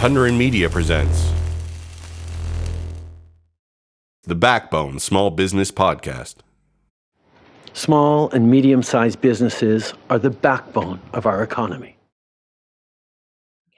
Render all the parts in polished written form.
Thunder and Media presents the BackBone Small Business Podcast. Small and medium-sized businesses are the backbone of our economy.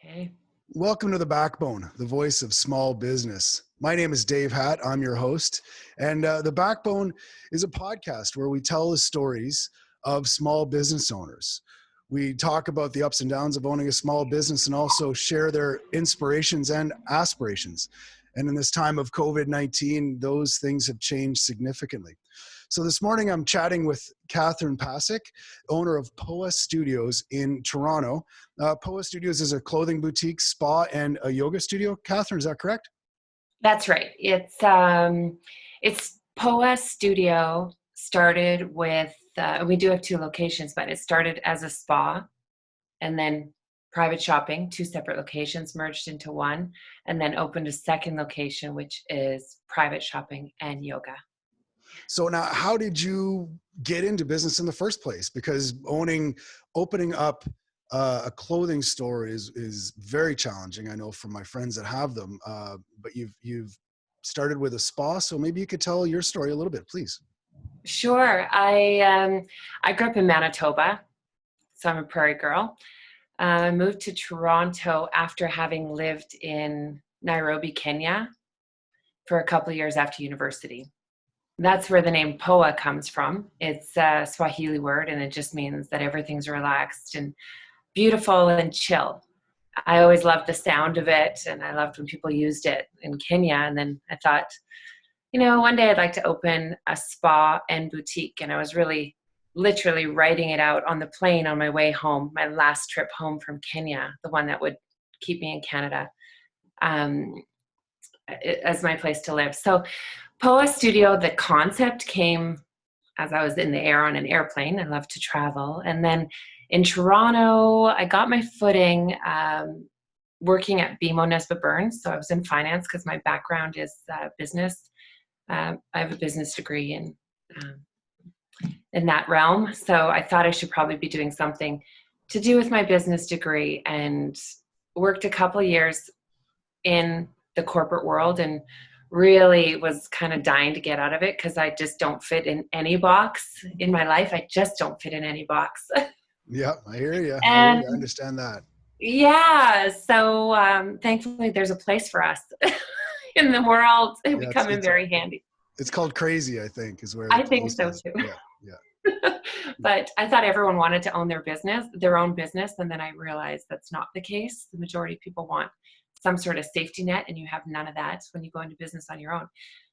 Okay. Welcome to the BackBone, the voice of small business. My name is Dave Hatt. I'm your host. And the BackBone is a podcast where we tell the stories of small business owners. We talk about the ups and downs of owning a small business and also share their inspirations and aspirations. And in this time of COVID-19, those things have changed significantly. So this morning I'm chatting with Catherine Pacak, owner of POA Studios in Toronto. POA Studios is a clothing boutique, spa, and a yoga studio. Catherine, is that correct? That's right. It's POA Studio started with, we do have 2 locations, but it started as a spa and then private shopping, 2 separate locations merged into one, and then opened a second location, which is private shopping and yoga. So now, how did you get into business in the first place? Because opening up a clothing store is very challenging. I know from my friends that have them, but you've started with a spa. So maybe you could tell your story a little bit, please. Sure. I grew up in Manitoba, so I'm a prairie girl. I moved to Toronto after having lived in Nairobi, Kenya for a couple of years after university. That's where the name POA comes from. It's a Swahili word, and it just means that everything's relaxed and beautiful and chill. I always loved the sound of it, and I loved when people used it in Kenya. And then I thought, one day I'd like to open a spa and boutique. And I was literally writing it out on the plane on my way home, my last trip home from Kenya, the one that would keep me in Canada as my place to live. So POA Studio, the concept came as I was in the air on an airplane. I love to travel. And then in Toronto, I got my footing working at BMO Nesbitt Burns. So I was in finance because my background is business. I have a business degree in that realm. So I thought I should probably be doing something to do with my business degree, and worked a couple of years in the corporate world and really was kind of dying to get out of it because I just don't fit in any box in my life. I just don't fit in any box. Yeah, I hear you. And I understand that. Yeah. So thankfully there's a place for us in the world. We come in very handy. It's called crazy, I think, is where I think so too. Yeah. But I thought everyone wanted to own their own business. And then I realized that's not the case. The majority of people want some sort of safety net, and you have none of that when you go into business on your own.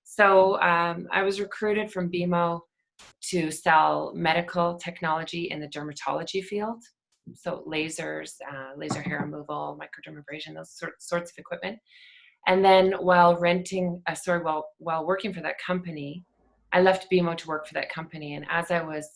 So I was recruited from BMO to sell medical technology in the dermatology field. So lasers, laser hair removal, microdermabrasion, those sorts of equipment. And then while working for that company, I left BMO to work for that company. And as I was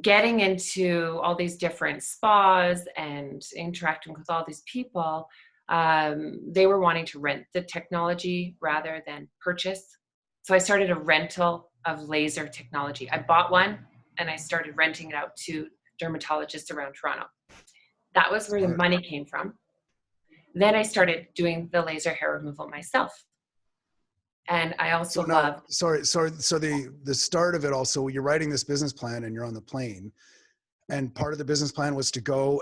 getting into all these different spas and interacting with all these people, they were wanting to rent the technology rather than purchase. So I started a rental of laser technology. I bought one and I started renting it out to dermatologists around Toronto. That was where the money came from. Then I started doing the laser hair removal myself. And I also love. Sorry. So the start of it also, you're writing this business plan and you're on the plane. And part of the business plan was to go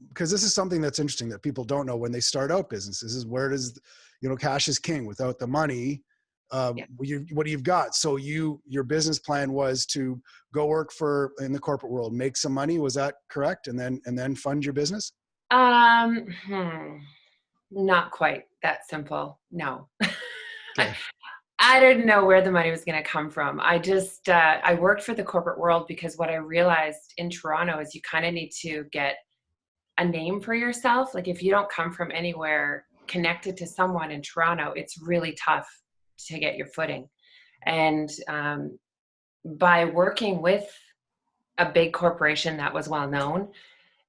because this is something that's interesting that people don't know when they start out businesses is where does, cash is king. Without the money, what do you've got? So your business plan was to go work in the corporate world, make some money. Was that correct? And then fund your business? Not quite that simple. No. Okay. I didn't know where the money was going to come from. I just, I worked for the corporate world because what I realized in Toronto is you kind of need to get a name for yourself. Like if you don't come from anywhere connected to someone in Toronto, it's really tough to get your footing. And by working with a big corporation that was well known,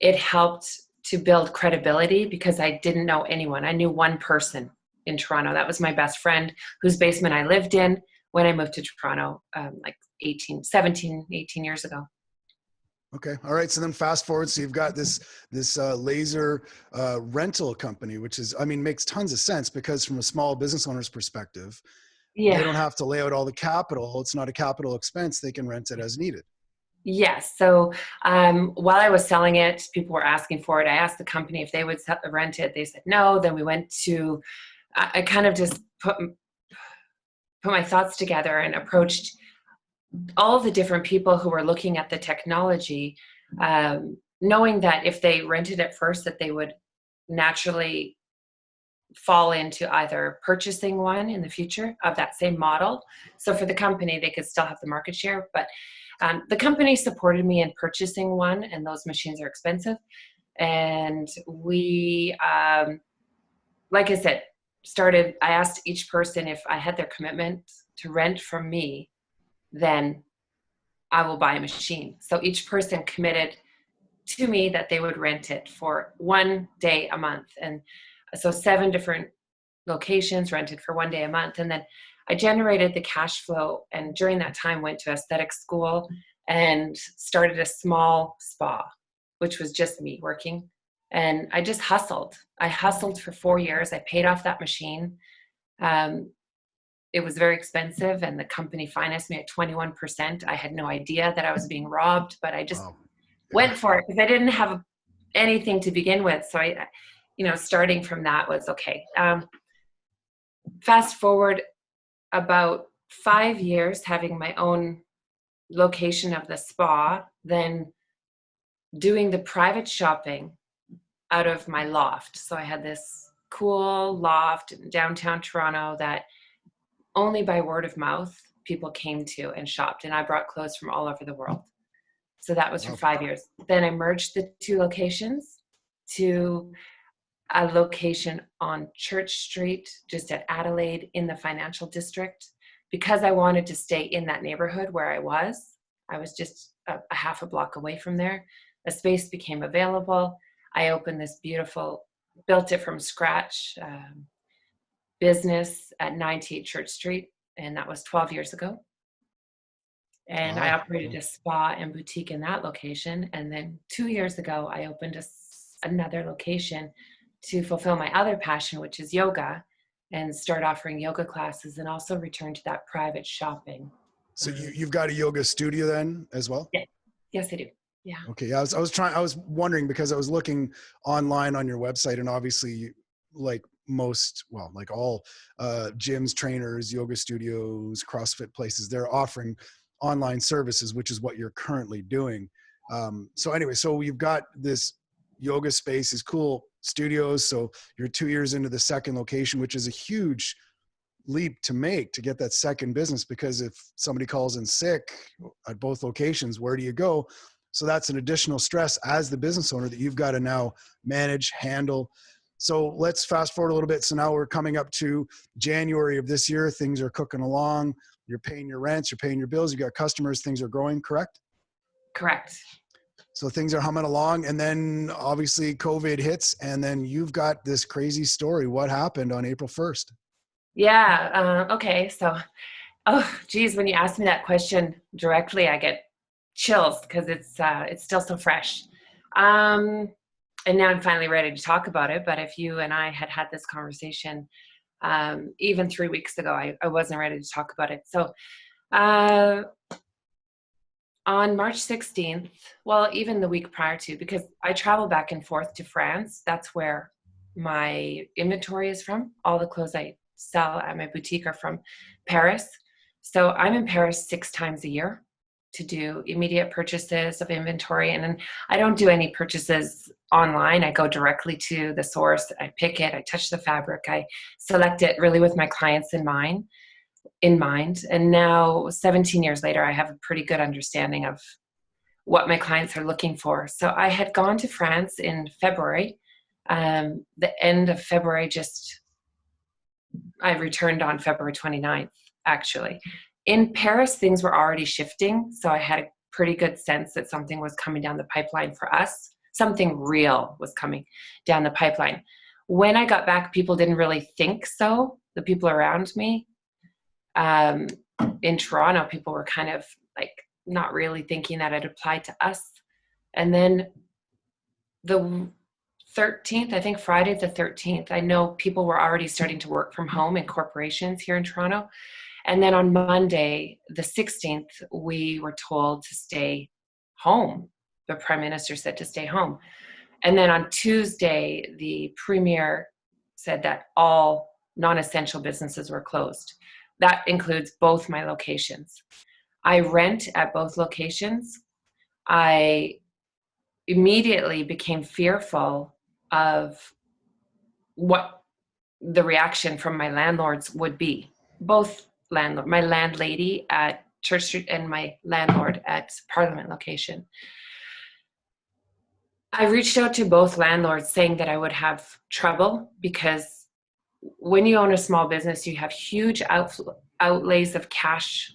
it helped to build credibility because I didn't know anyone. I knew one person in Toronto. That was my best friend whose basement I lived in when I moved to Toronto, 18 years ago. Okay. All right. So then fast forward. So you've got this laser rental company, which is, I mean, makes tons of sense because from a small business owner's perspective, they Yeah. don't have to lay out all the capital. It's not a capital expense. They can rent it as needed. Yes. So while I was selling it, people were asking for it. I asked the company if they would rent it. They said no. Then we went to, I kind of just put my thoughts together and approached all the different people who were looking at the technology, knowing that if they rented it first, that they would naturally fall into either purchasing one in the future of that same model. So for the company, they could still have the market share, but the company supported me in purchasing one, and those machines are expensive. And we, like I said, I asked each person if I had their commitment to rent from me, then I will buy a machine. So each person committed to me that they would rent it for 1 day a month. And so 7 different locations rented for 1 day a month. And then I generated the cash flow, and during that time went to aesthetic school and started a small spa, which was just me working. And I just hustled. I hustled for 4 years. I paid off that machine. It was very expensive, and the company financed me at 21%. I had no idea that I was being robbed, but I just went for it because I didn't have anything to begin with. So I, starting from that was okay. Fast forward about 5 years having my own location of the spa, then doing the private shopping out of my loft. So I had this cool loft in downtown Toronto that only by word of mouth people came to and shopped, and I brought clothes from all over the world. So that was for 5 years. Then I merged the 2 locations to a location on Church Street, just at Adelaide in the financial district, because I wanted to stay in that neighborhood where I was. I was just a half a block away from there. A space became available. I opened this beautiful, built it from scratch, business at 98 Church Street, and that was 12 years ago. And I operated a spa and boutique in that location. And then 2 years ago, I opened another location to fulfill my other passion, which is yoga, and start offering yoga classes, and also return to that private shopping. So you've got a yoga studio then as well? Yeah. Yes, I do. Yeah. Okay. Yeah. I was wondering because I was looking online on your website, and obviously like all gyms, trainers, yoga studios, CrossFit places, they're offering online services, which is what you're currently doing. So anyway, so you've got this yoga space, is cool studios. So you're 2 years into the second location, which is a huge leap to make to get that second business, because if somebody calls in sick at both locations, where do you go? So that's an additional stress as the business owner that you've got to now manage, handle. So let's fast forward a little bit. So now we're coming up to January of this year. Things are cooking along. You're paying your rents, you're paying your bills, you got customers, things are growing, correct? Correct. So things are humming along, and then obviously COVID hits, and then you've got this crazy story. What happened on April 1st? Yeah. Okay. So, geez, when you ask me that question directly, I get chills because it's still so fresh. And now I'm finally ready to talk about it. But if you and I had this conversation even 3 weeks ago, I wasn't ready to talk about it. So on March 16th, well, even the week prior to, because I travel back and forth to France, that's where my inventory is from. All the clothes I sell at my boutique are from Paris. So I'm in Paris 6 times a year to do immediate purchases of inventory. And then I don't do any purchases online. I go directly to the source. I pick it, I touch the fabric, I select it really with my clients in mind. And now 17 years later, I have a pretty good understanding of what my clients are looking for. So I had gone to France in February, the end of February, I returned on February 29th, actually. In Paris, things were already shifting, so I had a pretty good sense that something was coming down the pipeline for us. Something real was coming down the pipeline. When I got back, people didn't really think so, the people around me. In Toronto, people were kind of like not really thinking that it applied to us. And then the 13th, I think Friday the 13th, I know people were already starting to work from home in corporations here in Toronto. And then on Monday, the 16th, we were told to stay home. The Prime Minister said to stay home. And then on Tuesday, the Premier said that all non-essential businesses were closed. That includes both my locations. I rent at both locations. I immediately became fearful of what the reaction from my landlords would be. Both landlord, my landlady at Church Street and my landlord at Parliament location. I reached out to both landlords saying that I would have trouble because when you own a small business, you have huge outlays of cash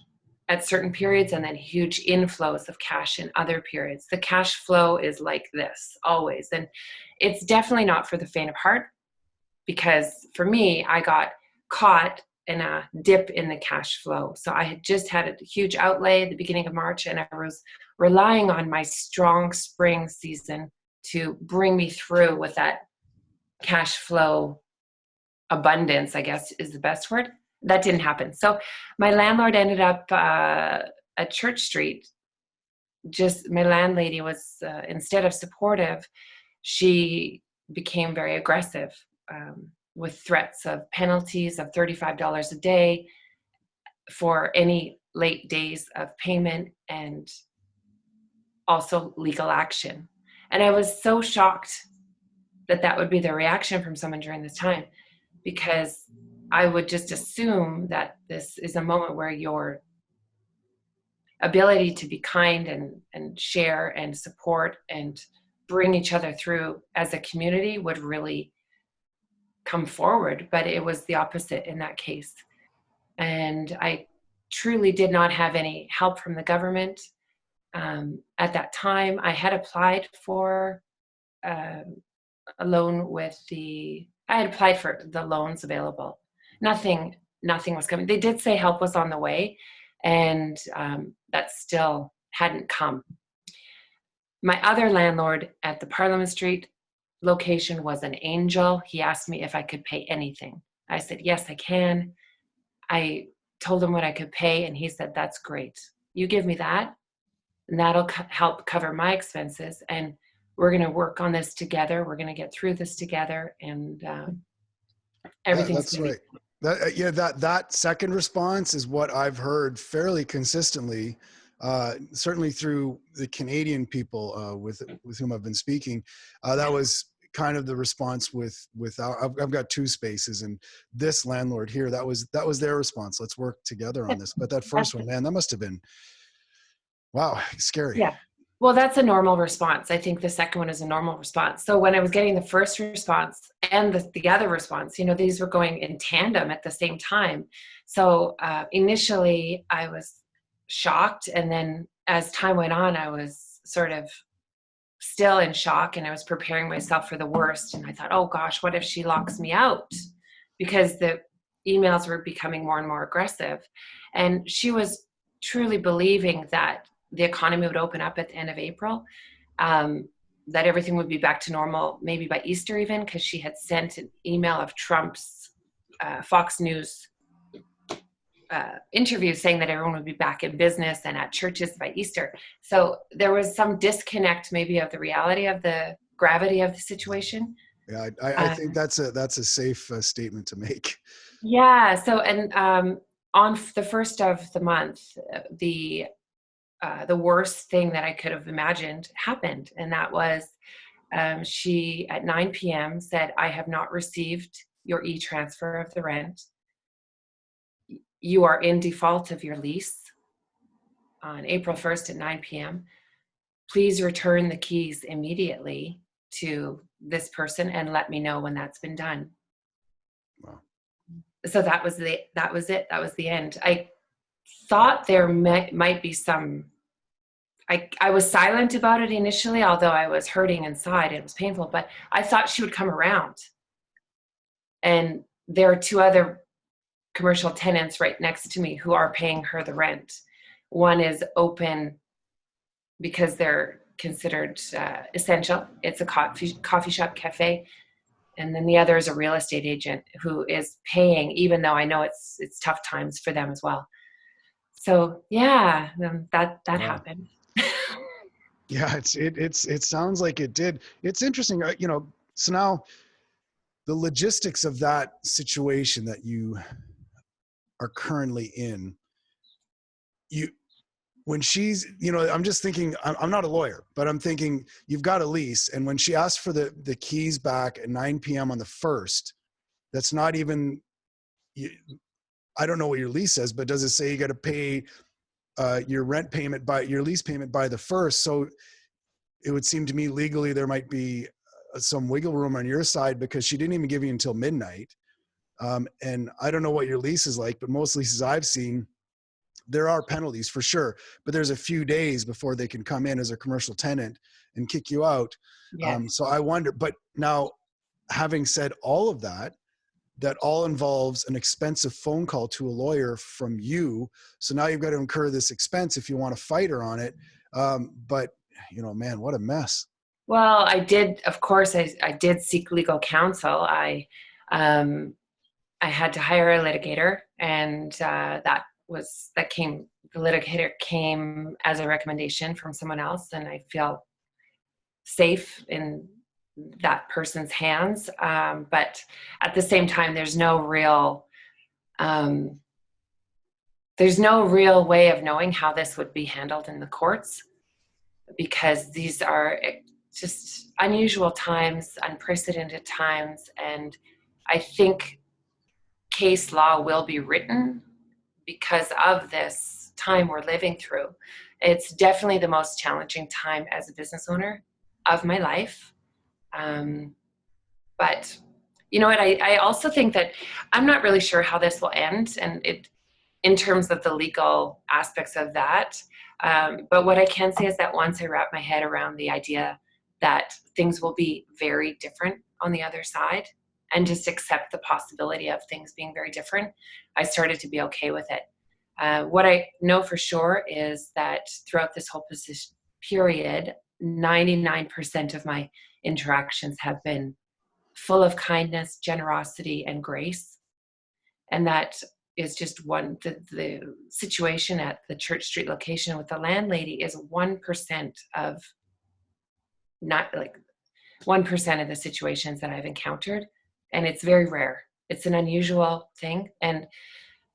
at certain periods and then huge inflows of cash in other periods. The cash flow is like this always. And it's definitely not for the faint of heart, because for me, I got caught in a dip in the cash flow. So I had just had a huge outlay at the beginning of March, and I was relying on my strong spring season to bring me through with that cash flow abundance, I guess is the best word. That didn't happen. So my landlord ended up at Church Street. Just my landlady was, instead of supportive, she became very aggressive with threats of penalties of $35 a day for any late days of payment and also legal action. And I was so shocked that that would be the reaction from someone during this time, because I would just assume that this is a moment where your ability to be kind and share and support and bring each other through as a community would really come forward. But it was the opposite in that case. And I truly did not have any help from the government. At that time, I had applied for a loan I had applied for the loans available. Nothing was coming. They did say help was on the way, and that still hadn't come. My other landlord at the Parliament Street location was an angel. He asked me if I could pay anything. I said, yes, I can. I told him what I could pay, and he said, that's great. You give me that, and that'll help cover my expenses, and we're going to work on this together. We're going to get through this together, and everything's that's right. That second response is what I've heard fairly consistently, certainly through the Canadian people with whom I've been speaking. That was kind of the response with I've got two spaces, and this landlord here, that was their response. Let's work together on this. But that first one, man, that must have been, wow, scary. Yeah. Well, that's a normal response. I think the second one is a normal response. So when I was getting the first response and the other response, these were going in tandem at the same time. So initially I was shocked. And then as time went on, I was sort of still in shock, and I was preparing myself for the worst. And I thought, oh gosh, what if she locks me out? Because the emails were becoming more and more aggressive. And she was truly believing that the economy would open up at the end of April, that everything would be back to normal, maybe by Easter even, because she had sent an email of Trump's Fox News interview saying that everyone would be back in business and at churches by Easter. So there was some disconnect maybe of the reality of the gravity of the situation. Yeah, I think that's a safe statement to make. Yeah. So, and on the first of the month, the worst thing that I could have imagined happened. And that was she at 9 p.m. said, I have not received your e-transfer of the rent. You are in default of your lease on April 1st at 9 p.m. Please return the keys immediately to this person and let me know when that's been done. Wow. So that was it. That was the end. I thought there might be some, I was silent about it initially, although I was hurting inside. It was painful, but I thought she would come around. And there are two other commercial tenants right next to me who are paying her the rent. One is open because they're considered essential. It's a coffee shop cafe. And then the other is a real estate agent who is paying, even though I know it's tough times for them as well. So yeah, that Wow. happened. Yeah, it sounds like it did. It's interesting, so now the logistics of that situation that you are currently in, when she's, I'm just thinking, I'm not a lawyer, but I'm thinking you've got a lease. And when she asked for the keys back at 9 p.m. on the 1st, that's not even, I don't know what your lease says, but does it say you got to pay your lease payment by the 1st? So it would seem to me legally there might be some wiggle room on your side, because she didn't even give you until midnight. And I don't know what your lease is like, but most leases I've seen, there are penalties for sure, but there's a few days before they can come in as a commercial tenant and kick you out. Yeah. So I wonder, but now having said all of that, that all involves an expensive phone call to a lawyer from you. So now you've got to incur this expense if you want to fight her on it. But man, what a mess. Well, I did, of course, I did seek legal counsel. I had to hire a litigator, and the litigator came as a recommendation from someone else, and I feel safe in that person's hands. But at the same time, there's no real way of knowing how this would be handled in the courts, because these are just unusual times, unprecedented times, and I think case law will be written because of this time we're living through. It's definitely the most challenging time as a business owner of my life. But you know what, I also think that I'm not really sure how this will end, and in terms of the legal aspects of that. But what I can say is that once I wrap my head around the idea that things will be very different on the other side, and just accept the possibility of things being very different, I started to be okay with it. What I know for sure is that throughout this whole period, 99% of my interactions have been full of kindness, generosity, and grace. And that is just the situation at the Church Street location with the landlady is 1% of, not like 1% of the situations that I've encountered. And it's very rare. It's an unusual thing. And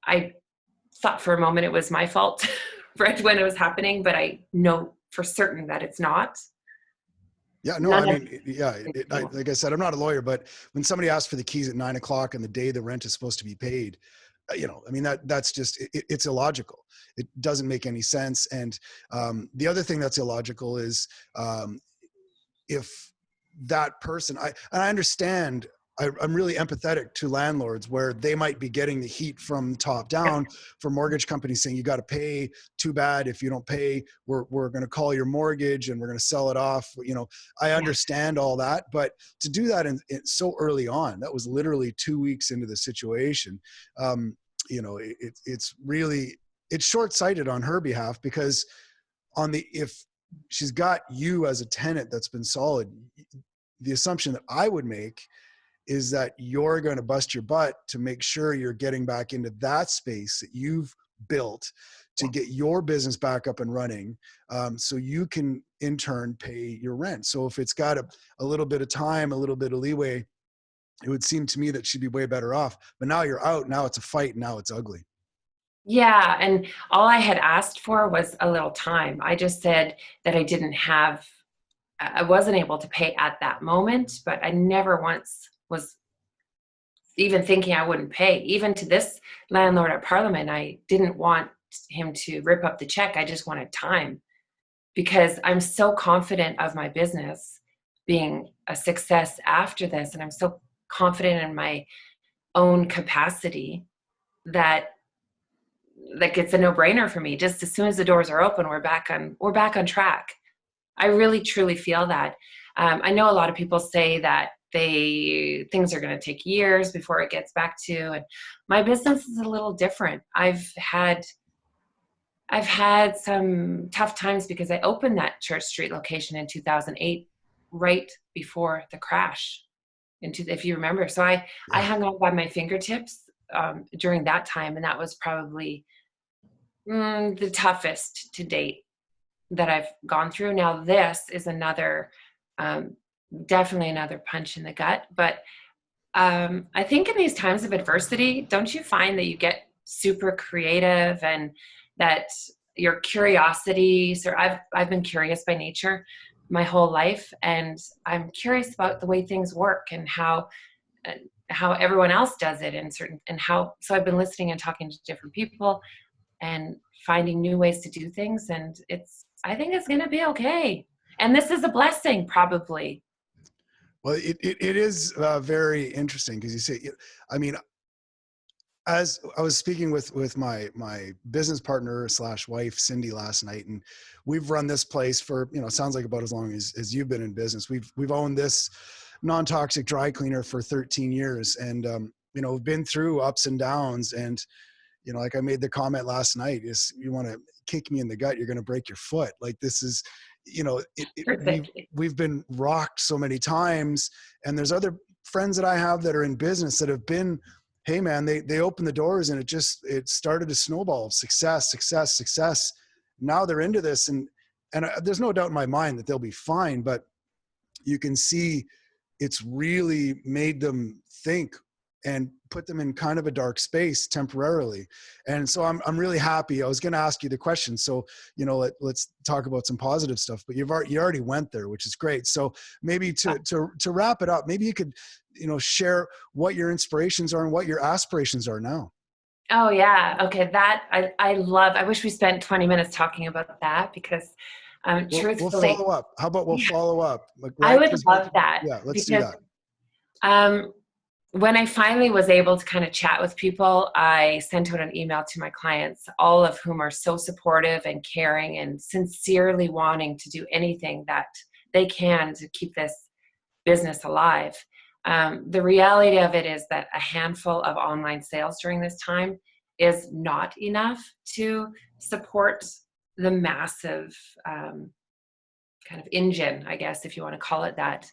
I thought for a moment it was my fault right when it was happening, but I know for certain that it's not. Yeah, no, like I said, I'm not a lawyer, but when somebody asks for the keys at 9 o'clock and the day the rent is supposed to be paid, that's just, it's illogical. It doesn't make any sense. And the other thing that's illogical is if that person, I understand, I'm really empathetic to landlords where they might be getting the heat from top down for mortgage companies saying, you got to pay, too bad. If you don't pay, we're going to call your mortgage and we're going to sell it off. I understand all that, but to do that in so early on, that was literally 2 weeks into the situation. It's short-sighted on her behalf, because if she's got you as a tenant that's been solid, the assumption that I would make is that you're going to bust your butt to make sure you're getting back into that space that you've built to get your business back up and running, so you can in turn pay your rent. So if it's got a little bit of time, a little bit of leeway, it would seem to me that she'd be way better off. But now you're out, now it's a fight, now it's ugly. Yeah, and all I had asked for was a little time. I just said that I wasn't able to pay at that moment, but I never once was even thinking I wouldn't pay. Even to this landlord at Parliament, I didn't want him to rip up the check. I just wanted time, because I'm so confident of my business being a success after this, and I'm so confident in my own capacity that it's a no-brainer for me. Just as soon as the doors are open, we're back on track. I really truly feel that. I know a lot of people say that things are going to take years before it gets back to, and my business is a little different. I've had I've had some tough times because I opened that Church Street location in 2008, right before the crash. If you remember, so I Yeah. hung on by my fingertips during that time, and that was probably the toughest to date that I've gone through. Now this is another, um, definitely another punch in the gut. But I think in these times of adversity, don't you find that you get super creative and that your curiosity? So I've been curious by nature my whole life, and I'm curious about the way things work and uh, how everyone else does it and how. So I've been listening and talking to different people and finding new ways to do things, and I think it's going to be okay. And this is a blessing, probably. Well, it is very interesting because you say, I mean, as I was speaking with my business partner slash wife, Cindy, last night, and we've run this place for, it sounds like about as long as you've been in business. We've owned this non-toxic dry cleaner for 13 years. And, we've been through ups and downs. And, like I made the comment last night, is you want to kick me in the gut, you're going to break your foot. Like this is, Perfectly. we've been rocked so many times. And there's other friends that I have that are in business that have been, hey man, they opened the doors and it started a snowball of success. Now they're into this, and there's no doubt in my mind that they'll be fine, but you can see it's really made them think and put them in kind of a dark space temporarily. And so I'm really happy. I was going to ask you the question. So, let's talk about some positive stuff, but you already went there, which is great. So maybe to wrap it up, maybe you could, share what your inspirations are and what your aspirations are now. Oh yeah. Okay. That I love. I wish we spent 20 minutes talking about that because We'll truthfully, follow up. How about we'll follow up? Like, I right? would love that Yeah, let's do because that. um, when I finally was able to kind of chat with people, I sent out an email to my clients, all of whom are so supportive and caring and sincerely wanting to do anything that they can to keep this business alive. The reality of it is that a handful of online sales during this time is not enough to support the massive kind of engine, I guess, if you want to call it that,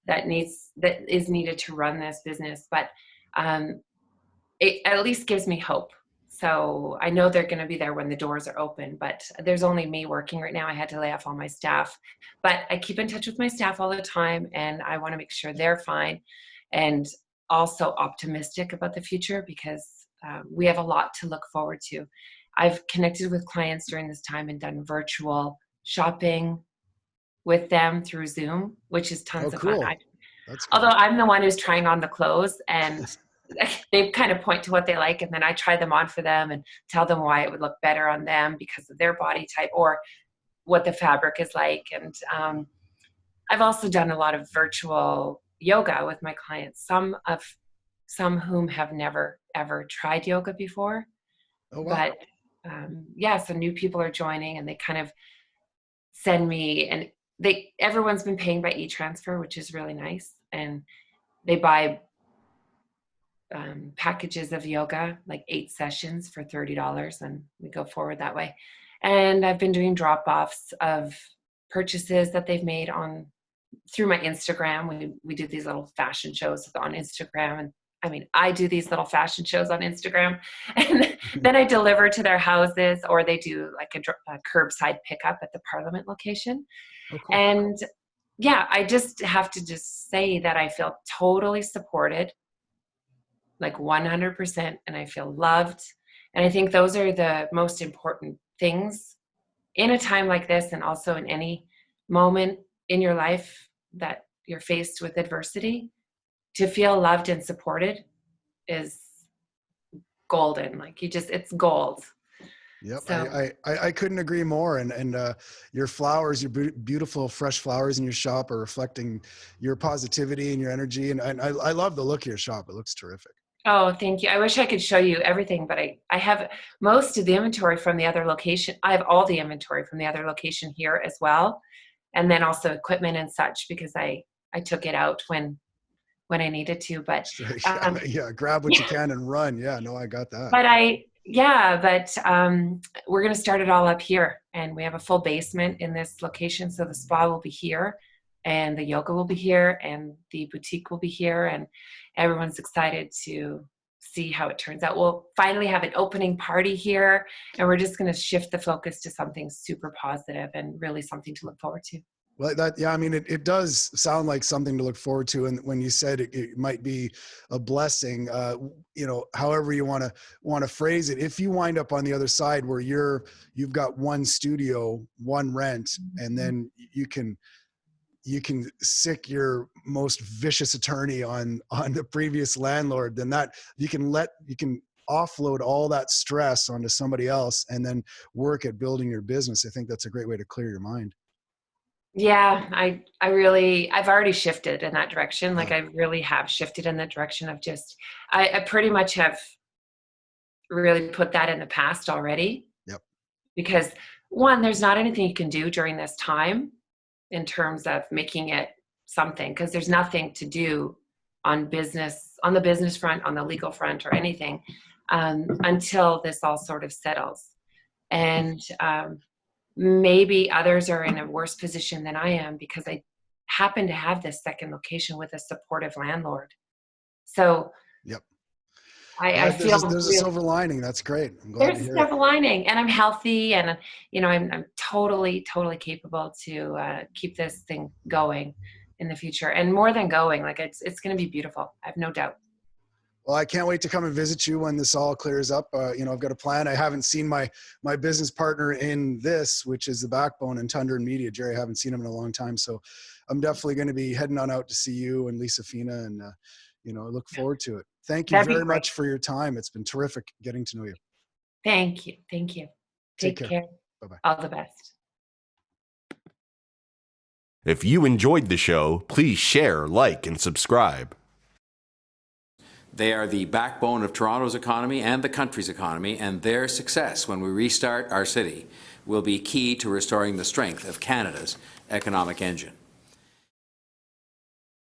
that is needed to run this business. But it at least gives me hope. So I know they're going to be there when the doors are open, but there's only me working right now. I had to lay off all my staff, but I keep in touch with my staff all the time, and I want to make sure they're fine and also optimistic about the future because we have a lot to look forward to. I've connected with clients during this time and done virtual shopping with them through Zoom, which is Oh, tons of fun. cool. That's Although great. I'm the one who's trying on the clothes, and they kind of point to what they like, and then I try them on for them and tell them why it would look better on them because of their body type or what the fabric is like. And I've also done a lot of virtual yoga with my clients, some whom have never ever tried yoga before, Oh, wow. but yeah, so new people are joining, and they kind of send me, and everyone's been paying by e-transfer, which is really nice, and they buy packages of yoga, like 8 sessions for $30, and we go forward that way. And I've been doing drop-offs of purchases that they've made through my Instagram. We do these little fashion shows on Instagram, and I mean, I do these little fashion shows on Instagram, and then I deliver to their houses, or they do like a curbside pickup at the Parliament location. Oh, cool. And yeah, I just have to just say that I feel totally supported, like 100%, and I feel loved. And I think those are the most important things in a time like this, and also in any moment in your life that you're faced with adversity. To feel loved and supported is golden. Like it's gold. Yep. So I couldn't agree more. And your flowers, your beautiful fresh flowers in your shop are reflecting your positivity and your energy. And I love the look of your shop. It looks terrific. oh, thank you. I wish I could show you everything, but I have most of the inventory from the other location. I have all the inventory from the other location here as well. And then also equipment and such, because I took it out when I needed to. But So, yeah, grab what you can and run. Yeah, no, I got that. but Yeah, but we're going to start it all up here, and we have a full basement in this location. So the spa will be here, and the yoga will be here, and the boutique will be here, and everyone's excited to see how it turns out. We'll finally have an opening party here, and we're just going to shift the focus to something super positive and really something to look forward to. Well, yeah, I mean, it does sound like something to look forward to. And when you said it might be a blessing, however you want to phrase it, if you wind up on the other side where you've got one studio, one rent, and then you can sick your most vicious attorney on the previous landlord, then that you can offload all that stress onto somebody else and then work at building your business. I think that's a great way to clear your mind. Yeah, I've already shifted in that direction. Like I really have shifted in the direction of just, I pretty much have really put that in the past already. Yep. Because one, there's not anything you can do during this time in terms of making it something, because there's nothing to do on the business front, on the legal front, or anything until this all sort of settles. And maybe others are in a worse position than I am because I happen to have this second location with a supportive landlord. So yep. I feel there's a silver lining. That's great. I'm glad there's to hear a silver lining, and I'm healthy, and I'm totally capable to keep this thing going in the future, and more than going, like it's going to be beautiful. I have no doubt. Well, I can't wait to come and visit you when this all clears up. I've got a plan. I haven't seen my business partner in this, which is the BackBone and Tundra and Media. Jerry, I haven't seen him in a long time. So I'm definitely going to be heading on out to see you and Lisa Fina, and, I look forward to it. Thank you very much for your time. It's been terrific getting to know you. Thank you. Thank you. Take care. Bye-bye. All the best. If you enjoyed the show, please share, like, and subscribe. They are the backbone of Toronto's economy and the country's economy, and their success when we restart our city will be key to restoring the strength of Canada's economic engine.